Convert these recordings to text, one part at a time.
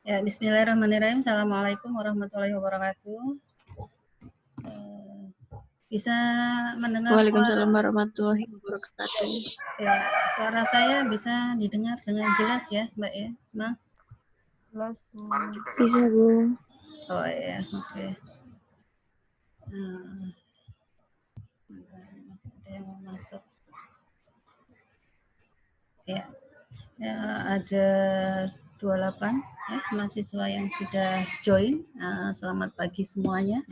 Ya, bismillahirrahmanirrahim. Assalamualaikum warahmatullahi wabarakatuh. Bisa mendengar Waalaikumsalam suara? warahmatullahi wabarakatuh. Ya, suara saya bisa didengar dengan jelas ya, Mbak ya, Mas? Jelas, bisa, Bu. Oh ya, oke. Masih ada yang mau masuk. Ya, ya ada 28 ya, mahasiswa yang sudah join. Selamat pagi semuanya.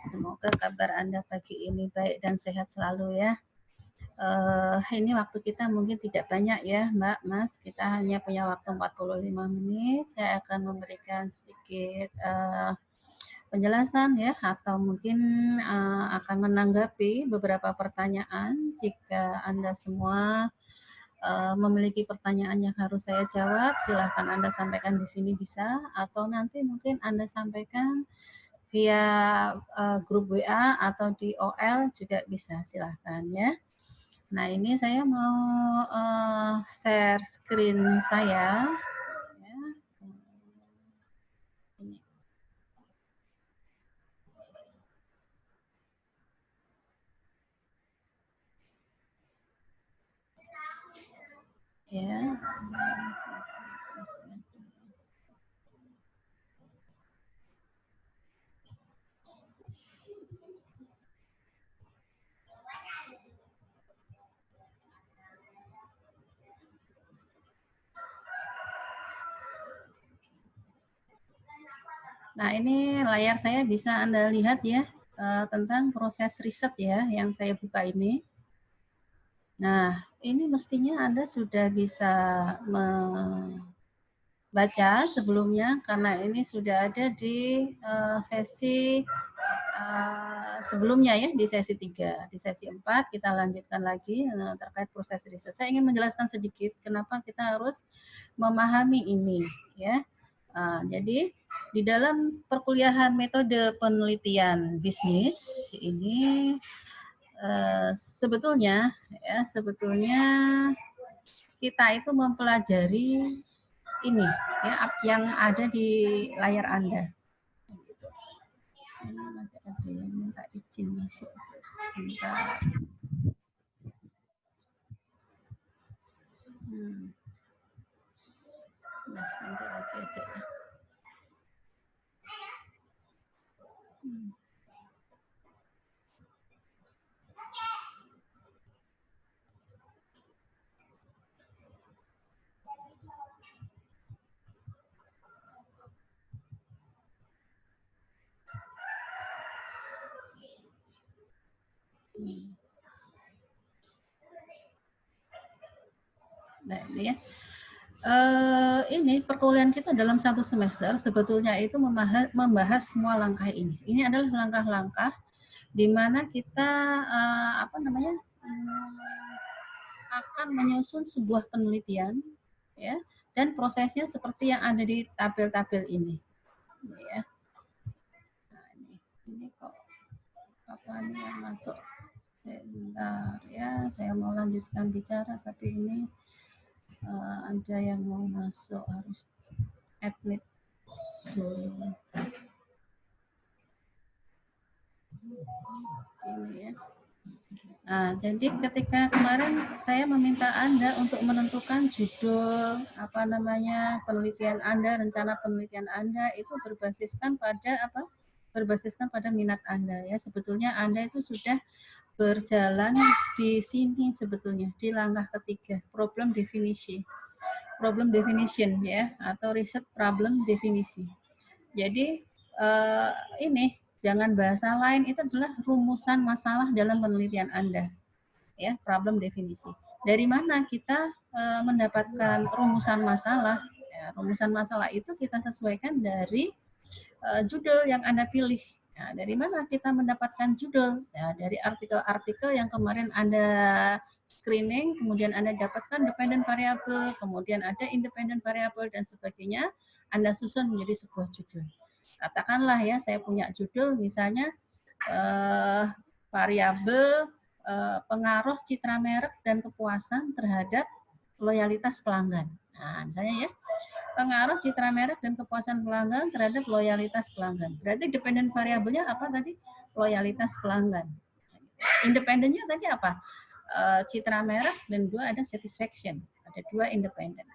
Semoga kabar Anda pagi ini baik dan sehat selalu ya. Ini waktu kita mungkin tidak banyak ya Mbak, Mas. Kita hanya punya waktu 45 menit. Saya akan memberikan sedikit penjelasan ya, atau mungkin akan menanggapi beberapa pertanyaan. Jika Anda semua memiliki pertanyaan yang harus saya jawab, silahkan Anda sampaikan di sini bisa, atau nanti mungkin Anda sampaikan via grup WA atau di OL juga bisa, silahkan ya. Nah, ini saya mau share screen saya. Ya. Ini. Ya. Nah, ini layar saya bisa Anda lihat ya, tentang proses riset ya yang saya buka ini. Nah, ini mestinya Anda sudah bisa membaca sebelumnya karena ini sudah ada di sesi sebelumnya ya, di sesi 3. Di sesi 4 kita lanjutkan lagi terkait proses riset. Saya ingin menjelaskan sedikit kenapa kita harus memahami ini ya. Jadi di dalam perkuliahan metode penelitian bisnis ini sebetulnya kita itu mempelajari ini ya yang ada di layar Anda. Ini masih ada yang minta izin masuk sebentar. Nah, nanti lagi aja ya. Nah, ini ya. Ini perkuliahan kita dalam satu semester sebetulnya itu membahas semua langkah ini. Ini adalah langkah-langkah di mana kita akan menyusun sebuah penelitian ya, dan prosesnya seperti yang ada di tabel-tabel ini. Ya. Nah, ini kok apa nih yang masuk? Sebentar ya, saya mau lanjutkan bicara tapi ini ada yang mau masuk harus admit dulu. Ini ya. Nah, jadi ketika kemarin saya meminta Anda untuk menentukan judul penelitian Anda, rencana penelitian Anda itu berbasiskan pada apa? Berbasiskan pada minat Anda ya. Sebetulnya Anda itu sudah berjalan di sini sebetulnya di langkah ketiga, problem definition ya, atau riset problem definisi. Jadi ini jangan bahasa lain, itu adalah rumusan masalah dalam penelitian Anda ya, problem definisi. Dari mana kita mendapatkan rumusan masalah? Ya, rumusan masalah itu kita sesuaikan dari judul yang Anda pilih. Nah, dari mana kita mendapatkan judul? Nah, dari artikel-artikel yang kemarin Anda screening, kemudian Anda dapatkan dependent variable, kemudian ada independent variable, dan sebagainya, Anda susun menjadi sebuah judul. Katakanlah ya, saya punya judul misalnya variabel pengaruh citra merek dan kepuasan terhadap loyalitas pelanggan. Nah, misalnya ya, pengaruh citra merek dan kepuasan pelanggan terhadap loyalitas pelanggan. Berarti dependent variabelnya apa tadi? Loyalitas pelanggan. Independennya tadi apa? Citra merek dan dua ada satisfaction. Ada dua independen.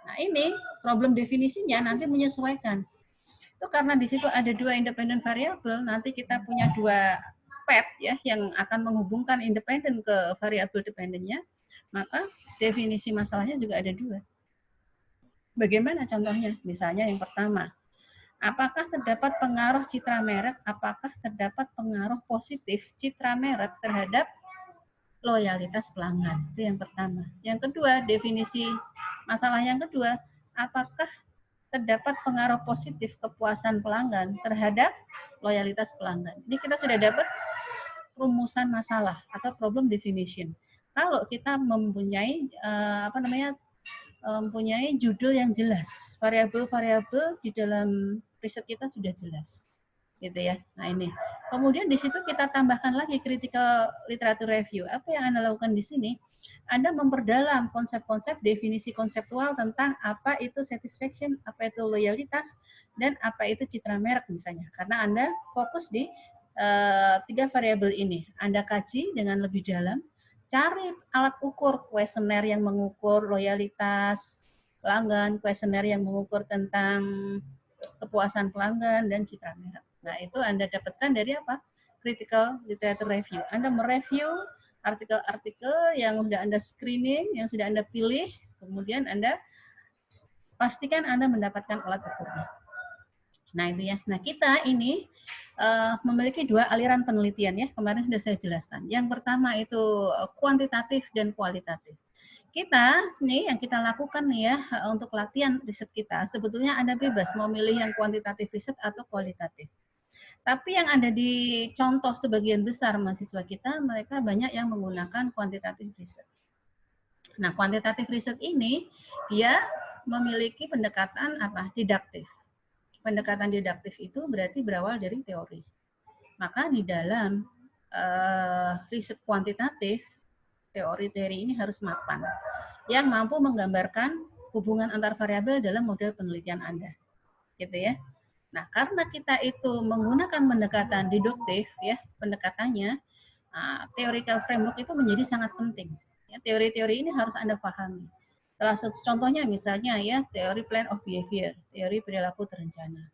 Nah, ini problem definisinya nanti menyesuaikan. Itu karena di situ ada dua independen variabel, nanti kita punya dua path ya yang akan menghubungkan independen ke variabel dependennya, maka definisi masalahnya juga ada dua. Bagaimana contohnya? Misalnya yang pertama, apakah terdapat pengaruh citra merek? Apakah terdapat pengaruh positif citra merek terhadap loyalitas pelanggan? Itu yang pertama. Yang kedua, definisi masalah yang kedua, apakah terdapat pengaruh positif kepuasan pelanggan terhadap loyalitas pelanggan? Ini kita sudah dapat rumusan masalah atau problem definition. Kalau kita mempunyai mempunyai judul yang jelas, variabel-variabel di dalam riset kita sudah jelas, gitu ya. Nah ini, kemudian di situ kita tambahkan lagi critical literature review. Apa yang Anda lakukan di sini? Anda memperdalam konsep-konsep definisi konseptual tentang apa itu satisfaction, apa itu loyalitas, dan apa itu citra merek misalnya. Karena Anda fokus di tiga variabel ini. Anda kaji dengan lebih dalam, cari alat ukur kuesioner yang mengukur loyalitas pelanggan, kuesioner yang mengukur tentang kepuasan pelanggan, dan citra merek. Nah, itu Anda dapatkan dari apa? Critical literature review. Anda mereview artikel-artikel yang sudah Anda screening, yang sudah Anda pilih, kemudian Anda pastikan Anda mendapatkan alat ukurnya. Nah, itu ya. Nah, kita ini memiliki dua aliran penelitian ya, kemarin sudah saya jelaskan. Yang pertama itu kuantitatif dan kualitatif. Kita nih yang kita lakukan nih ya untuk latihan riset kita, sebetulnya Anda bebas mau milih yang kuantitatif riset atau kualitatif. Tapi yang ada di contoh sebagian besar mahasiswa kita, mereka banyak yang menggunakan kuantitatif riset. Nah, kuantitatif riset ini dia memiliki pendekatan apa? Didaktif. Pendekatan didaktif itu berarti berawal dari teori. Maka di dalam riset kuantitatif, teori-teori ini harus mapan, yang mampu menggambarkan hubungan antar variabel dalam model penelitian Anda. Gitu ya. Nah, karena kita itu menggunakan pendekatan deduktif, ya, pendekatannya, theoretical framework itu menjadi sangat penting. Ya, teori-teori ini harus Anda pahami. Salah satu contohnya misalnya ya teori plan of behavior, teori perilaku terencana.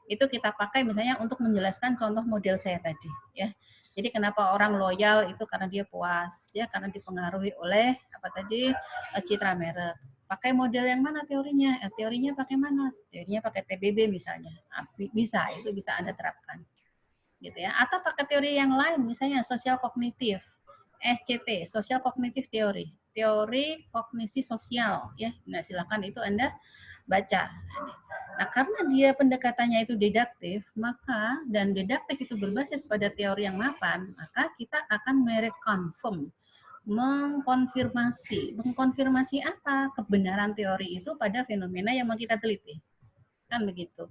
Itu kita pakai misalnya untuk menjelaskan contoh model saya tadi ya. Jadi kenapa orang loyal itu karena dia puas ya, karena dipengaruhi oleh apa tadi citra merek. Pakai model yang mana teorinya? Teorinya pakai mana? Teorinya pakai TBB misalnya. Bisa, itu bisa Anda terapkan. Gitu ya. Atau pakai teori yang lain misalnya sosial kognitif. SCT, Social Cognitive Theory, teori kognisi sosial ya. Nah, silakan itu Anda baca. Nah, karena dia pendekatannya itu deduktif, maka dan deduktif itu berbasis pada teori yang mapan, maka kita akan mereconfirm, mengkonfirmasi apa? Kebenaran teori itu pada fenomena yang mau kita teliti. Kan begitu.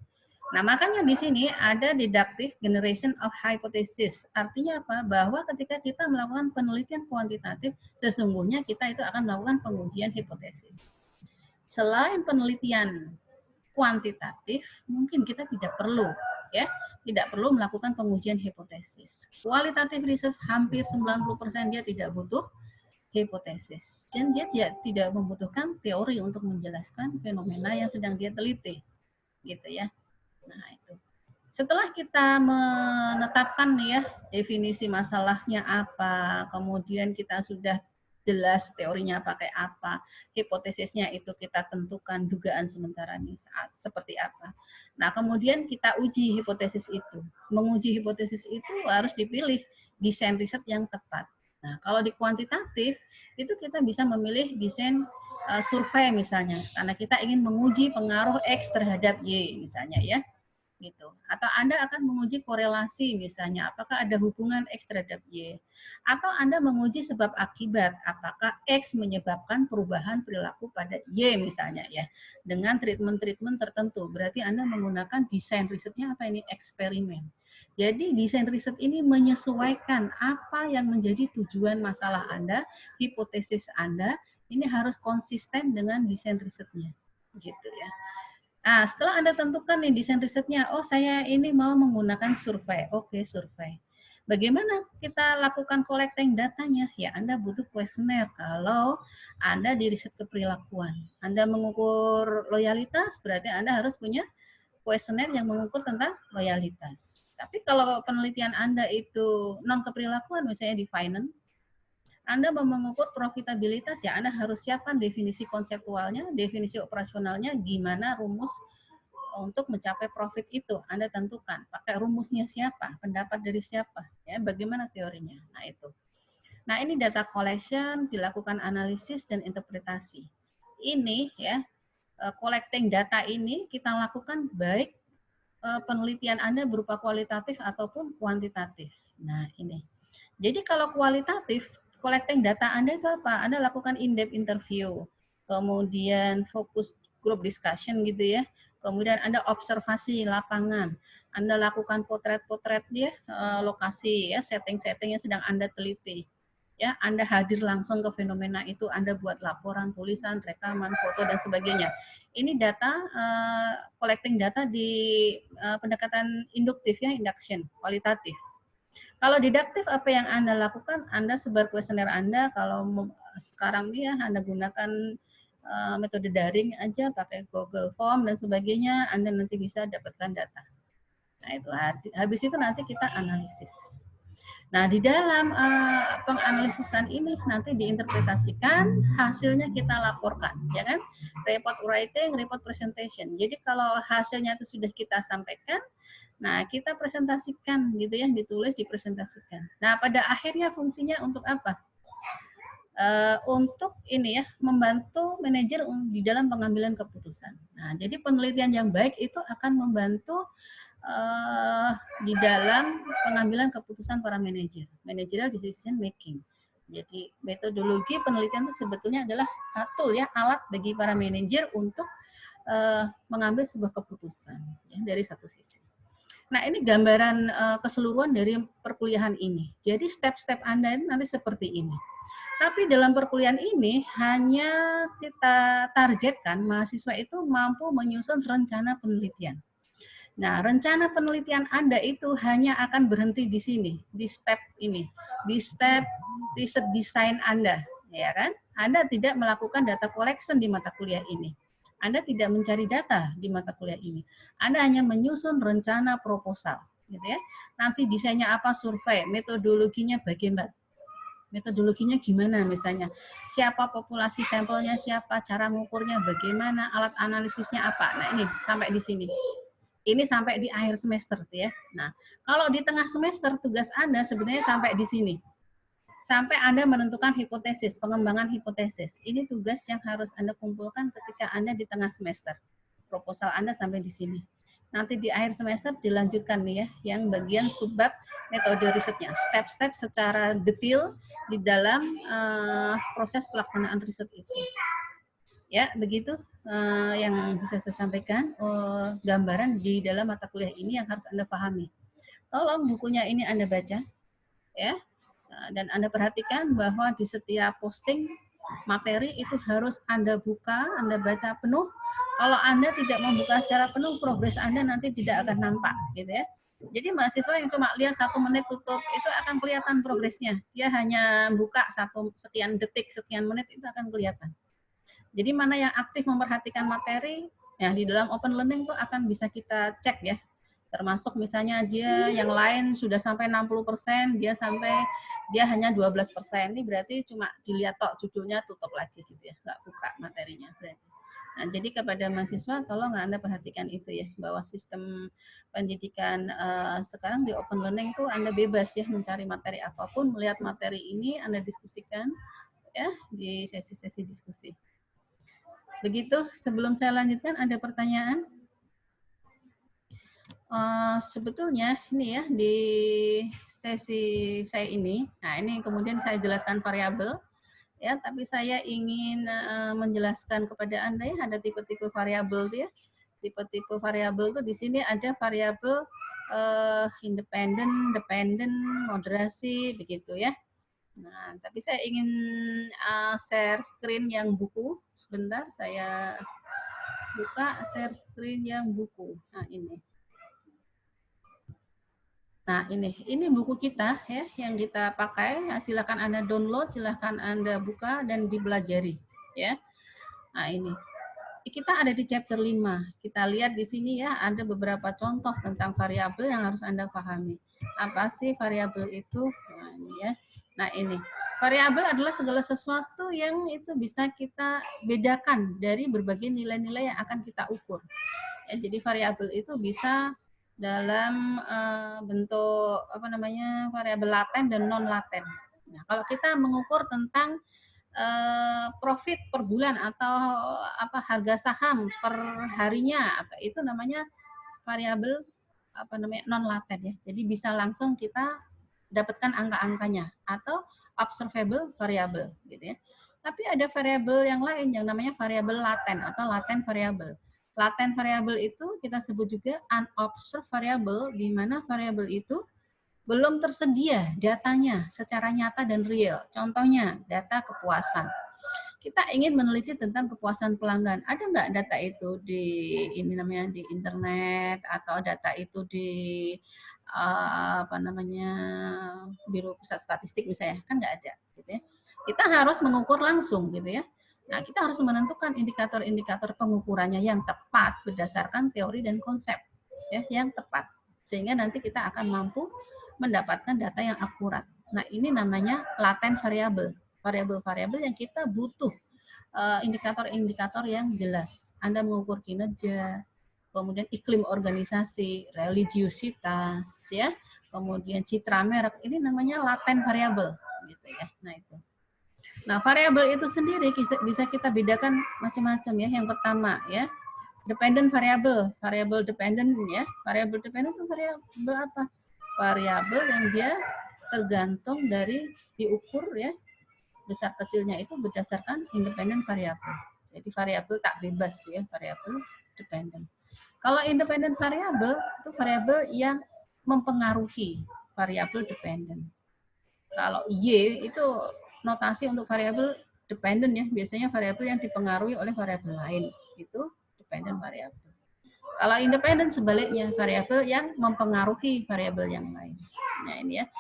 Nah, makanya di sini ada deductive generation of hypothesis. Artinya apa? Bahwa ketika kita melakukan penelitian kuantitatif, sesungguhnya kita itu akan melakukan pengujian hipotesis. Selain penelitian kuantitatif, mungkin kita tidak perlu ya, tidak perlu melakukan pengujian hipotesis. Kualitatif riset hampir 90% dia tidak butuh hipotesis. Dan dia tidak membutuhkan teori untuk menjelaskan fenomena yang sedang dia teliti. Gitu ya. Nah, itu. Setelah kita menetapkan ya definisi masalahnya apa, kemudian kita sudah jelas teorinya pakai apa, hipotesisnya itu kita tentukan dugaan sementara ini seperti apa. Nah, kemudian kita uji hipotesis itu. Menguji hipotesis itu harus dipilih desain riset yang tepat. Nah, kalau di kuantitatif itu kita bisa memilih desain survei misalnya, karena kita ingin menguji pengaruh X terhadap Y misalnya ya. Gitu. Atau Anda akan menguji korelasi misalnya, apakah ada hubungan X terhadap Y. Atau Anda menguji sebab akibat, apakah X menyebabkan perubahan perilaku pada Y misalnya ya, dengan treatment-treatment tertentu. Berarti Anda menggunakan desain risetnya apa ini? Eksperimen. Jadi desain riset ini menyesuaikan apa yang menjadi tujuan masalah Anda, hipotesis Anda, Ini harus konsisten dengan desain risetnya, gitu ya. Nah, setelah Anda tentukan nih desain risetnya, oh saya ini mau menggunakan survei. Oke, survei. Bagaimana kita lakukan collecting datanya? Ya, Anda butuh kuesioner kalau Anda di riset keperilakuan. Anda mengukur loyalitas, berarti Anda harus punya kuesioner yang mengukur tentang loyalitas. Tapi kalau penelitian Anda itu non keperilakuan, misalnya di finance, Anda mau mengukur profitabilitas, ya Anda harus siapkan definisi konseptualnya, definisi operasionalnya, gimana rumus untuk mencapai profit itu. Anda tentukan, pakai rumusnya siapa, pendapat dari siapa, ya bagaimana teorinya. Nah itu. Nah ini data collection, dilakukan analisis dan interpretasi. Ini ya, collecting data ini kita lakukan baik penelitian Anda berupa kualitatif ataupun kuantitatif. Nah ini. Jadi kalau kualitatif, collecting data Anda itu apa? Anda lakukan in-depth interview, kemudian fokus group discussion gitu ya, kemudian Anda observasi lapangan, Anda lakukan potret-potret dia, lokasi ya, setting-setting yang sedang Anda teliti. Ya, Anda hadir langsung ke fenomena itu, Anda buat laporan, tulisan, rekaman, foto dan sebagainya. Ini data collecting data di pendekatan induktif ya, induction, kualitatif. Kalau didaktif, apa yang Anda lakukan? Anda sebar kuesioner Anda, kalau sekarang dia Anda gunakan metode daring aja, pakai Google Form dan sebagainya, Anda nanti bisa dapatkan data. Nah itu habis itu nanti kita analisis. Nah di dalam penganalisisan ini nanti diinterpretasikan, hasilnya kita laporkan, ya kan? Report writing, report presentation. Jadi kalau hasilnya itu sudah kita sampaikan, nah, kita presentasikan gitu ya, ditulis, dipresentasikan. Nah, pada akhirnya fungsinya untuk apa? Untuk ini ya, membantu manajer di dalam pengambilan keputusan. Nah, jadi penelitian yang baik itu akan membantu di dalam pengambilan keputusan para manajer, managerial decision making. Jadi metodologi penelitian itu sebetulnya adalah tool ya, alat bagi para manajer untuk mengambil sebuah keputusan ya, dari satu sisi. Nah, ini gambaran keseluruhan dari perkuliahan ini. Jadi step-step Anda nanti seperti ini. Tapi dalam perkuliahan ini hanya kita targetkan mahasiswa itu mampu menyusun rencana penelitian. Nah, rencana penelitian Anda itu hanya akan berhenti di sini, di step ini, di step riset desain Anda, ya kan? Anda tidak melakukan data collection di mata kuliah ini. Anda tidak mencari data di mata kuliah ini. Anda hanya menyusun rencana proposal, gitu ya. Nanti desainnya apa, survei, metodologinya bagaimana? Metodologinya gimana misalnya, siapa populasi sampelnya, siapa, cara mengukurnya bagaimana, alat analisisnya apa. Nah ini sampai di sini. Ini sampai di akhir semester ya. Nah, kalau di tengah semester tugas Anda sebenarnya sampai di sini. Sampai Anda menentukan hipotesis, pengembangan hipotesis. Ini tugas yang harus Anda kumpulkan ketika Anda di tengah semester. Proposal Anda sampai di sini. Nanti di akhir semester dilanjutkan nih ya, yang bagian subbab metode risetnya, step-step secara detail di dalam proses pelaksanaan riset itu. Ya, begitu yang bisa saya sampaikan, gambaran di dalam mata kuliah ini yang harus Anda pahami. Tolong bukunya ini Anda baca, ya, dan Anda perhatikan bahwa di setiap posting materi itu harus Anda buka, Anda baca penuh. Kalau Anda tidak membuka secara penuh, progres Anda nanti tidak akan nampak, gitu ya. Jadi mahasiswa yang cuma lihat 1 menit tutup, itu akan kelihatan progresnya. Dia hanya buka sekian detik, sekian menit, itu akan kelihatan. Jadi mana yang aktif memperhatikan materi, ya di dalam open learning itu akan bisa kita cek ya. Termasuk misalnya dia yang lain sudah sampai 60%, dia hanya 12%. Ini berarti cuma dilihat tok judulnya, tutup lagi gitu ya, nggak buka materinya berarti. Nah, jadi kepada mahasiswa tolong Anda perhatikan itu ya, bahwa sistem pendidikan sekarang di open learning itu Anda bebas ya mencari materi apapun, melihat materi ini Anda diskusikan ya di sesi-sesi diskusi. Begitu, sebelum saya lanjutkan ada pertanyaan? Sebetulnya ini ya di sesi saya ini, nah ini kemudian saya jelaskan variabel, ya, tapi saya ingin menjelaskan kepada Anda ya ada tipe-tipe variabel ya. Tipe-tipe variabel itu di sini ada variabel independen, dependent, moderasi, begitu ya. Nah, tapi saya ingin share screen yang buku. Sebentar, saya buka share screen yang buku. Nah, ini. Nah, ini buku kita ya yang kita pakai. Nah, silakan Anda download, silakan Anda buka dan dipelajari ya. Nah, ini. Kita ada di chapter 5. Kita lihat di sini ya, ada beberapa contoh tentang variabel yang harus Anda pahami. Apa sih variabel itu? Nah, ini ya. Nah, ini. Variabel adalah segala sesuatu yang itu bisa kita bedakan dari berbagai nilai-nilai yang akan kita ukur. Ya, jadi variabel itu bisa dalam bentuk apa namanya variabel laten dan non laten. Nah, kalau kita mengukur tentang profit per bulan atau apa harga saham per harinya, atau itu namanya variabel apa namanya non laten ya. Jadi bisa langsung kita dapatkan angka-angkanya atau observable variable gitu ya. Tapi ada variabel yang lain yang namanya variabel laten atau laten variable. Laten variable itu kita sebut juga unobserved variable, di mana variabel itu belum tersedia datanya secara nyata dan real. Contohnya, data kepuasan. Kita ingin meneliti tentang kepuasan pelanggan. Ada nggak data itu di ini namanya di internet atau data itu di apa namanya Biro Pusat Statistik misalnya? Kan nggak ada, gitu ya. Kita harus mengukur langsung, gitu ya. Nah, kita harus menentukan indikator-indikator pengukurannya yang tepat berdasarkan teori dan konsep, ya, yang tepat. Sehingga nanti kita akan mampu mendapatkan data yang akurat. Nah, ini namanya laten variabel. Variabel-variabel yang kita butuh indikator-indikator yang jelas. Anda mengukur kinerja, kemudian iklim organisasi, religiusitas, ya, kemudian citra merek. Ini namanya laten variabel, gitu ya. Nah itu. Nah variabel itu sendiri bisa kita bedakan macam-macam ya. Yang pertama ya, dependent variable, variable dependent ya. Variable dependent itu variabel apa? Variabel yang dia tergantung dari diukur ya besar kecilnya itu berdasarkan independent variable. Jadi variabel tak bebas ya, variabel dependent. Kalau independent variable itu variabel yang mempengaruhi variabel dependent. Kalau Y itu notasi untuk variabel dependent ya, biasanya variabel yang dipengaruhi oleh variabel lain itu dependent variable. Kalau independent sebaliknya, variabel yang mempengaruhi variabel yang lain. Nah ini ya.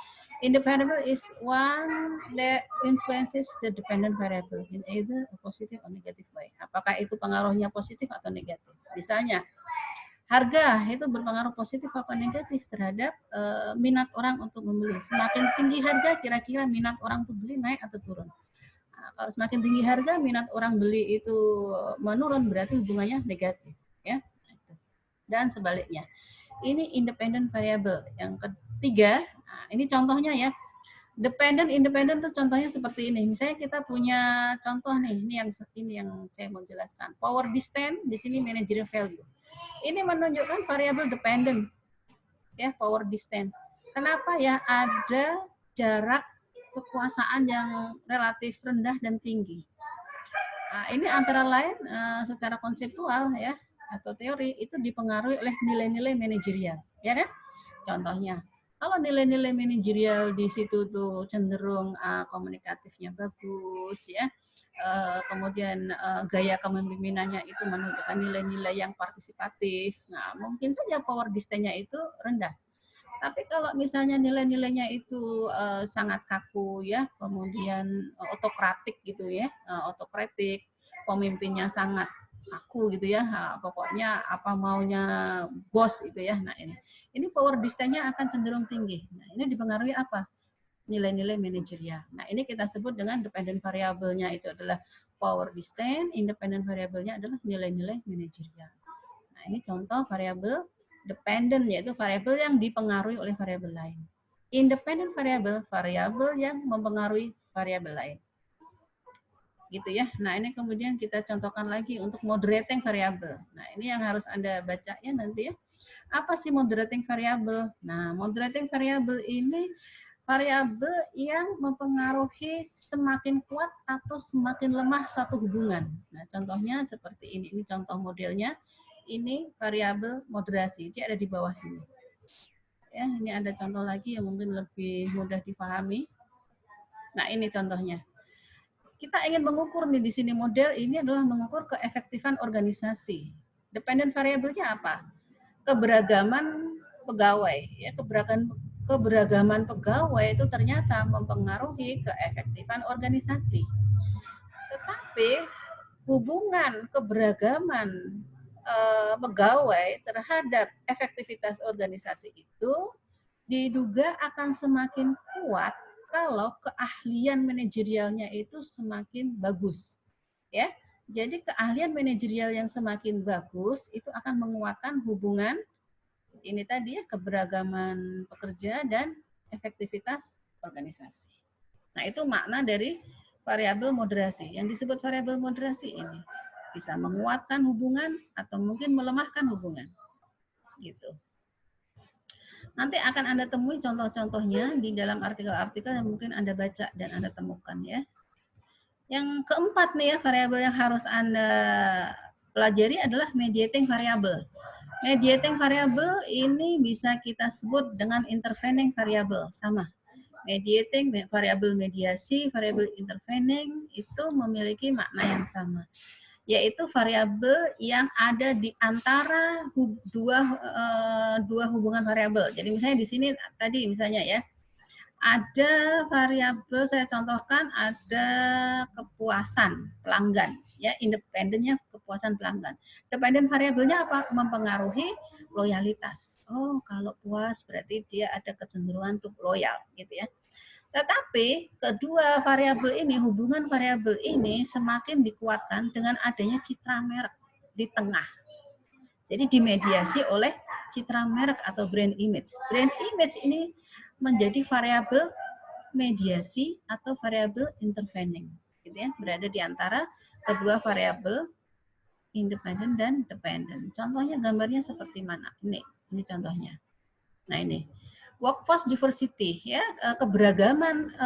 Independent is one that influences the dependent variable in either a positive or negative way. Apakah itu pengaruhnya positif atau negatif? Misalnya, harga itu berpengaruh positif atau negatif terhadap minat orang untuk membeli. Semakin tinggi harga, kira-kira minat orang untuk beli naik atau turun. Nah, kalau semakin tinggi harga, minat orang beli itu menurun, berarti hubungannya negatif. Ya. Dan sebaliknya. Ini independent variable. Yang ketiga, nah ini contohnya ya. Dependent, independent itu contohnya seperti ini. Misalnya kita punya contoh nih, ini yang saya mau jelaskan. Power distance, di sini managerial value. Ini menunjukkan variabel dependent, ya power distance. Kenapa ya? Ada jarak kekuasaan yang relatif rendah dan tinggi. Nah, ini antara lain secara konseptual ya atau teori itu dipengaruhi oleh nilai-nilai manajerial, ya kan? Contohnya, kalau nilai-nilai manajerial di situ tuh cenderung komunikatifnya bagus ya, kemudian gaya kepemimpinannya itu menunjukkan nilai-nilai yang partisipatif. Nah, mungkin saja power distance-nya itu rendah. Tapi kalau misalnya nilai-nilainya itu sangat kaku ya, kemudian otokratik gitu ya, otokratik, pemimpinnya sangat kaku gitu ya, pokoknya apa maunya bos gitu ya. Nah ini power distance-nya akan cenderung tinggi. Nah ini dipengaruhi apa? Nilai-nilai manajerial. Nah ini kita sebut dengan dependent variable-nya itu adalah power distance, independent variable-nya adalah nilai-nilai manajerial. Nah ini contoh variabel dependent, yaitu variabel yang dipengaruhi oleh variabel lain. Independent variable, variabel yang mempengaruhi variabel lain. Gitu ya. Nah, ini kemudian kita contohkan lagi untuk moderating variable. Nah, ini yang harus Anda baca ya nanti ya. Apa sih moderating variable? Nah, moderating variable ini variabel yang mempengaruhi semakin kuat atau semakin lemah satu hubungan. Nah, contohnya seperti ini. Ini contoh modelnya. Ini variabel moderasi. Dia ada di bawah sini. Ya, ini ada contoh lagi yang mungkin lebih mudah dipahami. Nah, ini contohnya. Kita ingin mengukur nih di sini model ini adalah mengukur keefektifan organisasi. Dependent variable-nya apa? Keberagaman pegawai. Ya, keberagaman pegawai itu ternyata mempengaruhi keefektifan organisasi. Tetapi hubungan keberagaman pegawai terhadap efektivitas organisasi itu diduga akan semakin kuat kalau keahlian manajerialnya itu semakin bagus. Ya. Jadi keahlian manajerial yang semakin bagus itu akan menguatkan hubungan ini tadi ya, keberagaman pekerja dan efektivitas organisasi. Nah, itu makna dari variabel moderasi. Yang disebut variabel moderasi ini bisa menguatkan hubungan atau mungkin melemahkan hubungan. Gitu. Nanti akan Anda temui contoh-contohnya di dalam artikel-artikel yang mungkin Anda baca dan Anda temukan ya. Yang keempat nih ya, variabel yang harus Anda pelajari adalah mediating variable. Mediating variable ini bisa kita sebut dengan intervening variable, sama. Mediating, variabel mediasi, variabel intervening itu memiliki makna yang sama, yaitu variabel yang ada di antara dua hubungan variabel. Jadi misalnya di sini tadi misalnya ya, ada variabel saya contohkan ada kepuasan pelanggan, ya independennya kepuasan pelanggan. Dependent variabelnya apa? Mempengaruhi loyalitas. Oh, kalau puas berarti dia ada kecenderungan untuk loyal, gitu ya. Tetapi kedua variabel ini, hubungan variabel ini semakin dikuatkan dengan adanya citra merek di tengah. Jadi dimediasi oleh citra merek atau brand image. Brand image ini menjadi variabel mediasi atau variabel intervening, gitu ya, berada di antara kedua variabel independen dan dependent. Contohnya gambarnya seperti mana? Ini contohnya. Nah ini workforce diversity ya, keberagaman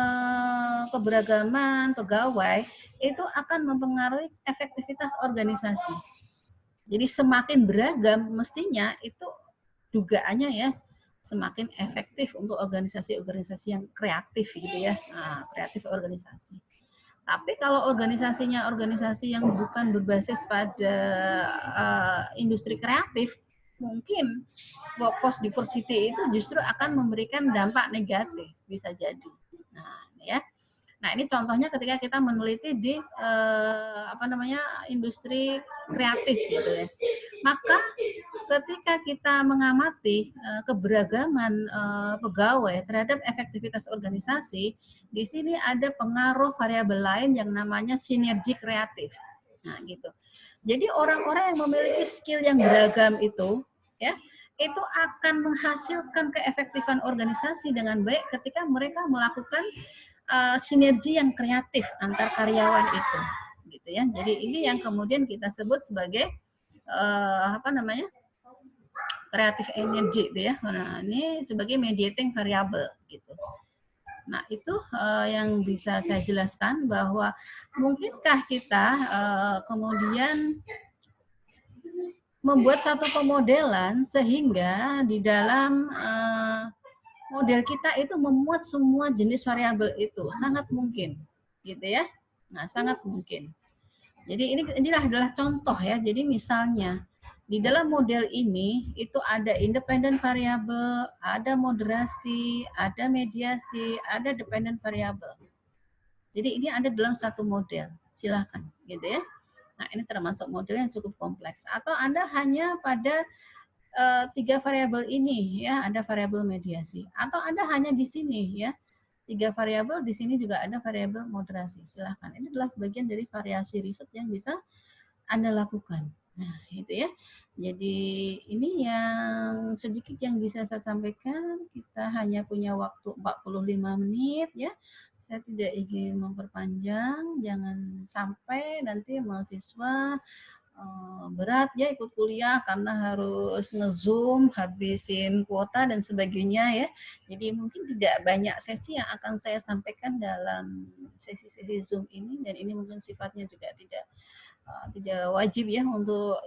pegawai itu akan mempengaruhi efektivitas organisasi. Jadi semakin beragam mestinya itu dugaannya ya semakin efektif untuk organisasi-organisasi yang kreatif gitu ya, kreatif organisasi. Tapi kalau organisasinya organisasi yang bukan berbasis pada industri kreatif, mungkin workforce diversity itu justru akan memberikan dampak negatif, bisa jadi. Nah, ya. Nah, ini contohnya ketika kita meneliti di industri kreatif gitu ya. Maka ketika kita mengamati keberagaman pegawai terhadap efektivitas organisasi, di sini ada pengaruh variabel lain yang namanya sinergi kreatif. Nah, gitu. Jadi orang-orang yang memiliki skill yang beragam itu, ya, itu akan menghasilkan keefektifan organisasi dengan baik ketika mereka melakukan sinergi yang kreatif antar karyawan itu, gitu ya. Jadi ini yang kemudian kita sebut sebagai kreatif energi, gitu ya. Nah, ini sebagai mediating variable, gitu. Nah, itu yang bisa saya jelaskan bahwa mungkinkah kita kemudian membuat satu pemodelan sehingga di dalam model kita itu memuat semua jenis variabel itu, sangat mungkin, gitu ya. Nah, sangat mungkin. Jadi inilah adalah contoh ya. Jadi misalnya di dalam model ini itu ada independent variable, ada moderasi, ada mediasi, ada dependent variable. Jadi ini ada dalam satu model. Silakan, gitu ya. Nah, ini termasuk model yang cukup kompleks. Atau Anda hanya pada tiga variabel ini ya, ada variabel mediasi. Atau Anda hanya di sini ya, tiga variabel, di sini juga ada variabel moderasi. Silahkan. Ini adalah bagian dari variasi riset yang bisa Anda lakukan. Nah, itu ya. Jadi ini yang sedikit yang bisa saya sampaikan. Kita hanya punya waktu 45 menit ya. Saya tidak ingin memperpanjang, jangan sampai nanti mahasiswa berat ya ikut kuliah karena harus nge-zoom, habisin kuota dan sebagainya ya. Jadi mungkin tidak banyak sesi yang akan saya sampaikan dalam sesi-sesi Zoom ini, dan ini mungkin sifatnya juga tidak tidak wajib ya untuk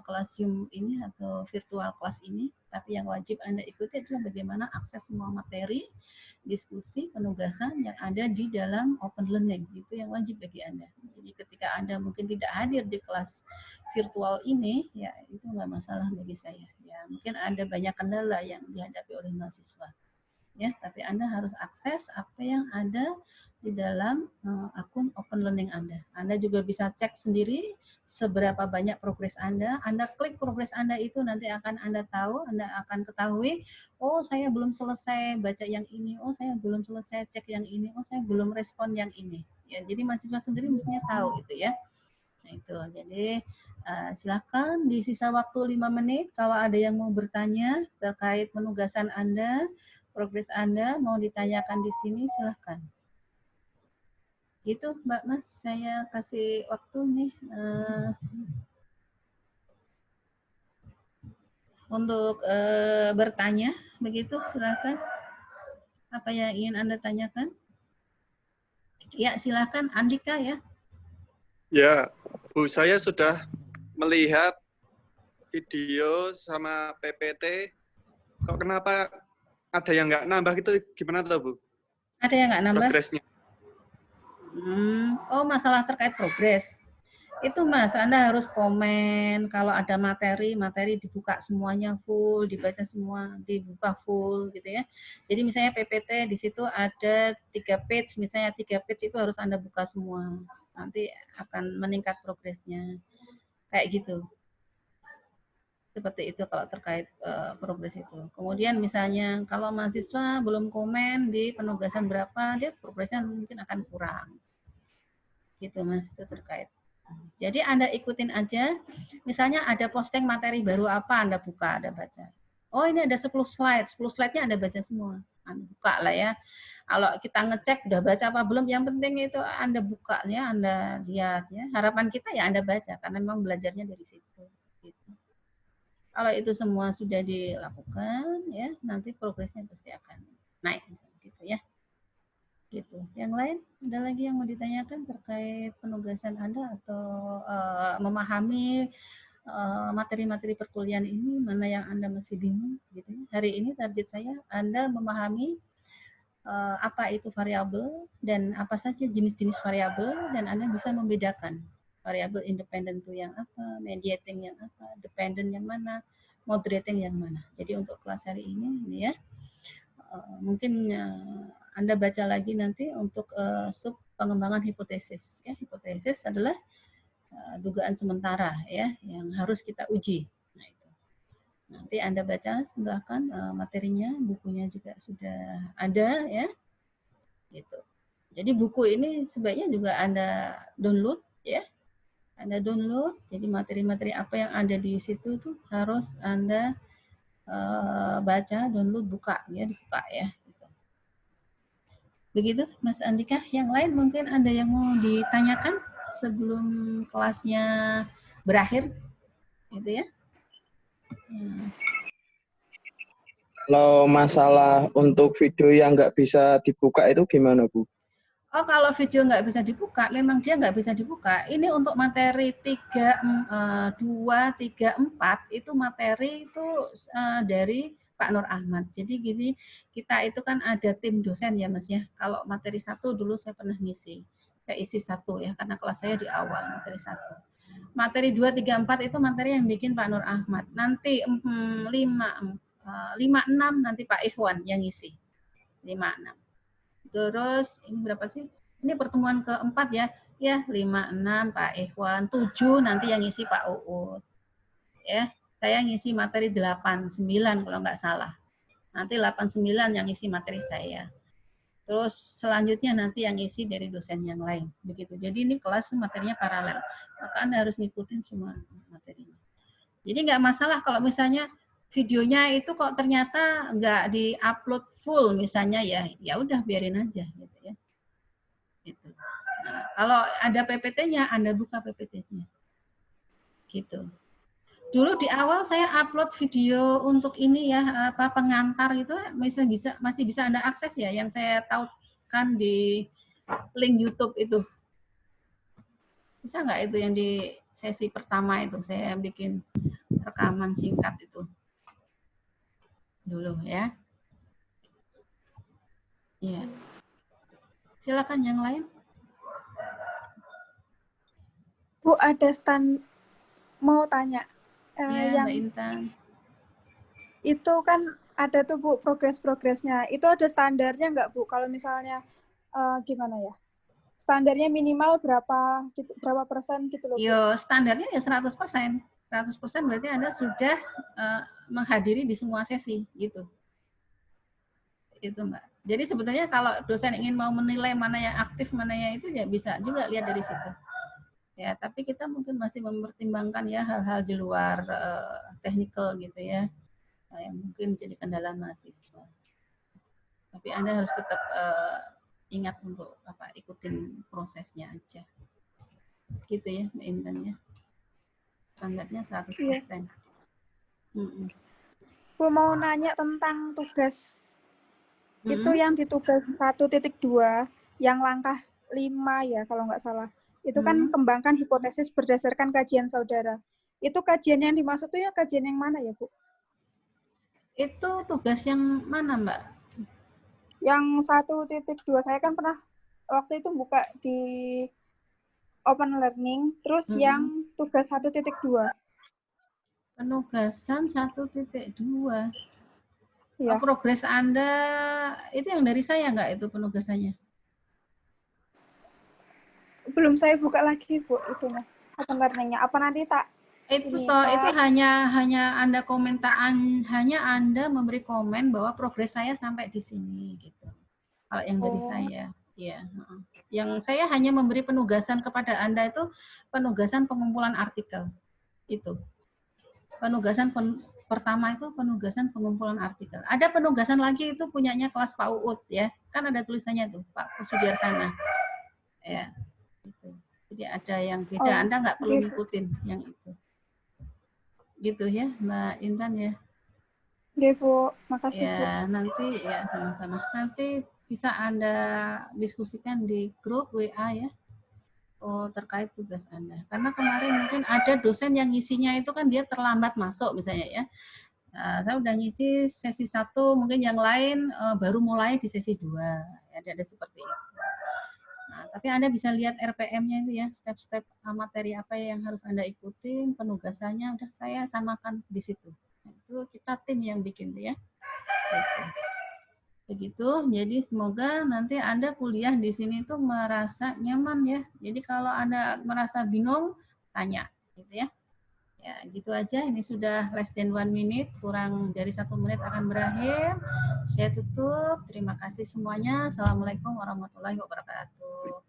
kelas Zoom ini atau virtual kelas ini, tapi yang wajib Anda ikuti adalah bagaimana akses semua materi, diskusi, penugasan yang ada di dalam open learning, itu yang wajib bagi Anda. Jadi ketika Anda mungkin tidak hadir di kelas virtual ini, ya itu nggak masalah bagi saya. Ya mungkin ada banyak kendala yang dihadapi oleh mahasiswa. Ya, tapi Anda harus akses apa yang ada di dalam akun open learning Anda. Anda juga bisa cek sendiri seberapa banyak progres Anda. Anda klik progres Anda itu nanti akan Anda tahu, Anda akan ketahui, oh saya belum selesai baca yang ini, oh saya belum selesai cek yang ini, oh saya belum respon yang ini. Ya, jadi mahasiswa sendiri mestinya tahu itu ya. Nah, itu. Jadi silakan di sisa waktu 5 menit kalau ada yang mau bertanya terkait penugasan Anda, progres Anda mau ditanyakan di sini, silahkan. Gitu Mbak Mas, saya kasih waktu nih untuk bertanya, begitu silahkan. Apa yang ingin Anda tanyakan? Ya silahkan Andika ya. Ya, Bu, saya sudah melihat video sama PPT. Kok kenapa ada yang nggak nambah gitu, gimana tuh Bu? Ada yang nggak nambah? Progresnya. Oh, masalah terkait progres. Itu Mas, Anda harus komen kalau ada materi dibuka semuanya full, dibaca semua, dibuka full gitu ya. Jadi misalnya PPT di situ ada 3 page, misalnya 3 page itu harus Anda buka semua. Nanti akan meningkat progresnya. Kayak gitu. Seperti itu kalau terkait progres itu. Kemudian misalnya kalau mahasiswa belum komen di penugasan berapa, dia progresnya mungkin akan kurang. Gitu Mas, itu terkait. Jadi Anda ikutin aja, misalnya ada posting materi baru apa, Anda buka, Anda baca. Oh ini ada 10 slide, 10 slide-nya Anda baca semua. Anda buka lah ya. Kalau kita ngecek udah baca apa belum, yang penting itu Anda buka ya, Anda lihat ya. Harapan kita ya Anda baca, karena memang belajarnya dari situ. Gitu. Kalau itu semua sudah dilakukan, ya nanti progresnya pasti akan naik, gitu ya. Gitu. Yang lain ada lagi yang mau ditanyakan terkait penugasan Anda atau memahami materi-materi perkuliahan ini, mana yang Anda masih bingung gitu ya. Hari ini target saya Anda memahami apa itu variabel dan apa saja jenis-jenis variabel, dan Anda bisa membedakan variabel independen itu yang apa, mediating yang apa, dependent yang mana, moderating yang mana. Jadi untuk kelas hari ini ya, mungkin Anda baca lagi nanti untuk sub pengembangan hipotesis. Ya, hipotesis adalah dugaan sementara ya yang harus kita uji. Nah, itu. Nanti Anda baca silahkan materinya, bukunya juga sudah ada ya. Gitu. Jadi buku ini sebaiknya juga Anda download ya. Anda download, jadi materi-materi apa yang ada di situ tuh harus Anda baca, download, buka ya, dibuka ya. Begitu, Mas Andika. Yang lain mungkin ada yang mau ditanyakan sebelum kelasnya berakhir, gitu ya? Kalau masalah untuk video yang nggak bisa dibuka itu gimana, Bu? Oh, kalau video nggak bisa dibuka, memang dia nggak bisa dibuka. Ini untuk materi 2, 3, 4, itu materi itu dari Pak Nur Ahmad. Jadi gini, kita itu kan ada tim dosen ya Mas ya. Kalau materi 1 dulu saya pernah ngisi. Saya isi 1 ya, karena kelas saya di awal materi 1. Materi 2, 3, 4 itu materi yang bikin Pak Nur Ahmad. Nanti 5, 6 nanti Pak Ikhwan yang ngisi. 5, 6. Terus ini berapa sih? Ini pertemuan keempat ya. Ya, 5, 6 Pak Ikhwan, 7 nanti yang ngisi Pak Uut. Ya, saya ngisi materi 8, 9 kalau nggak salah. Nanti 8, 9 yang ngisi materi saya. Terus selanjutnya nanti yang ngisi dari dosen yang lain. Begitu. Jadi ini kelas materinya paralel. Maka Anda harus ngikutin semua materinya. Jadi nggak masalah kalau misalnya videonya itu kok ternyata nggak di-upload full misalnya ya udah biarin aja gitu ya. Gitu. Nah, kalau ada PPT-nya, Anda buka PPT-nya. Gitu. Dulu di awal saya upload video untuk ini ya, apa pengantar itu masih bisa Anda akses ya, yang saya tautkan di link YouTube itu. Bisa nggak itu yang di sesi pertama itu saya bikin rekaman singkat itu dulu ya. Iya. Silakan yang lain. Bu, ada mau tanya. Iya, Yang Mbak Intan. itu kan ada tuh Bu progres-progresnya. Itu ada standarnya nggak Bu? Kalau misalnya gimana ya? Standarnya minimal berapa gitu, berapa persen gitu loh Bu? Yo, standarnya ya 100%. 100% berarti Anda sudah menghadiri di semua sesi gitu. Itu Mbak. Jadi sebetulnya kalau dosen ingin mau menilai mana yang aktif, mana yang itu ya bisa juga lihat dari situ. Ya, tapi kita mungkin masih mempertimbangkan ya hal-hal di luar technical gitu ya. Yang mungkin jadi kendala mahasiswa. Tapi Anda harus tetap ingat untuk ikutin prosesnya aja. Gitu ya, Mbak Intan ya. Standarnya 100%. Iya. Bu mau nanya tentang tugas itu yang di tugas 1.2 yang langkah 5 ya kalau nggak salah. Itu kan kembangkan hipotesis berdasarkan kajian saudara. Itu kajian yang dimaksud itu ya kajian yang mana ya Bu? Itu tugas yang mana Mbak? Yang 1.2 saya kan pernah waktu itu buka di Open Learning, terus yang tugas 1.2. Penugasan 1.2. Ya. Progres Anda itu yang dari saya nggak itu penugasannya? Belum saya buka lagi Bu itunya. Open Learning-nya. Apa nanti tak itu hanya Anda hanya Anda memberi komen bahwa progres saya sampai di sini gitu. Kalau yang dari saya, ya. Yang saya hanya memberi penugasan kepada Anda itu penugasan pengumpulan artikel. Itu. Penugasan pertama itu penugasan pengumpulan artikel. Ada penugasan lagi itu punyanya kelas Pak Uut ya. Kan ada tulisannya tuh Pak Sudiarsana. Ya. Gitu. Jadi ada yang beda. Anda nggak perlu ngikutin yang itu. Gitu ya, Mbak Intan ya. Oke, Bu. Makasih, Bu. Ya, nanti ya sama-sama. Nanti bisa Anda diskusikan di grup WA ya. Terkait tugas Anda. Karena kemarin mungkin ada dosen yang ngisinya itu kan dia terlambat masuk misalnya ya. Saya udah ngisi sesi 1, mungkin yang lain baru mulai di sesi 2. Ada seperti itu. Nah, tapi Anda bisa lihat RPM-nya itu ya, step-step materi apa yang harus Anda ikutin, penugasannya udah saya samakan di situ. Itu kita tim yang bikin tuh ya. Begitu. Jadi semoga nanti Anda kuliah di sini tuh merasa nyaman ya. Jadi kalau Anda merasa bingung, tanya gitu ya. Ya, gitu aja. Ini sudah less than 1 minute, kurang dari 1 menit akan berakhir. Saya tutup. Terima kasih semuanya. Assalamualaikum warahmatullahi wabarakatuh.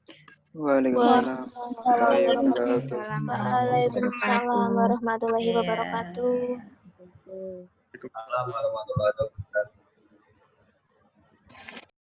Waalaikumsalam warahmatullahi wabarakatuh. Waalaikumsalam warahmatullahi wabarakatuh.